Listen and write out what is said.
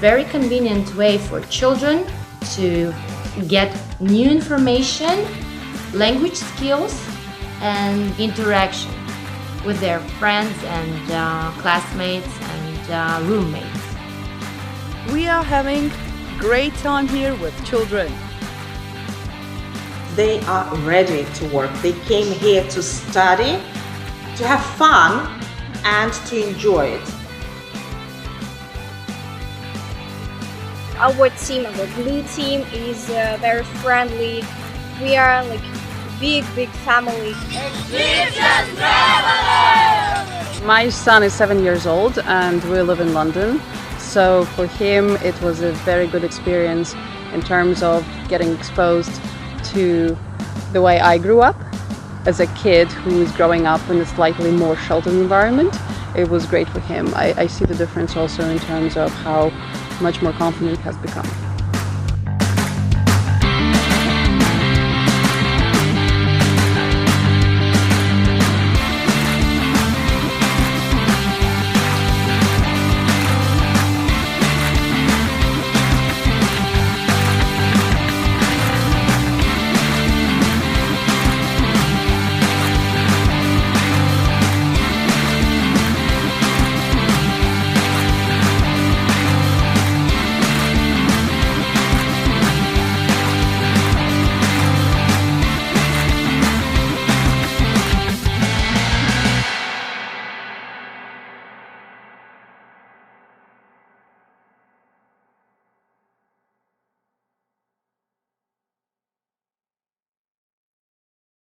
very convenient way for children to get new information, language skills, and interaction with their friends and classmates and roommates. We are having great time here with children. They are ready to work. They came here to study, to have fun, and to enjoy it. Our team, our blue team, is very friendly. We are like big family. My son is 7 years old and we live in London. So for him it was a very good experience in terms of getting exposed to the way I grew up as a kid who is growing up in a slightly more sheltered environment. It was great for him. I see the difference also in terms of how much more confident he has become.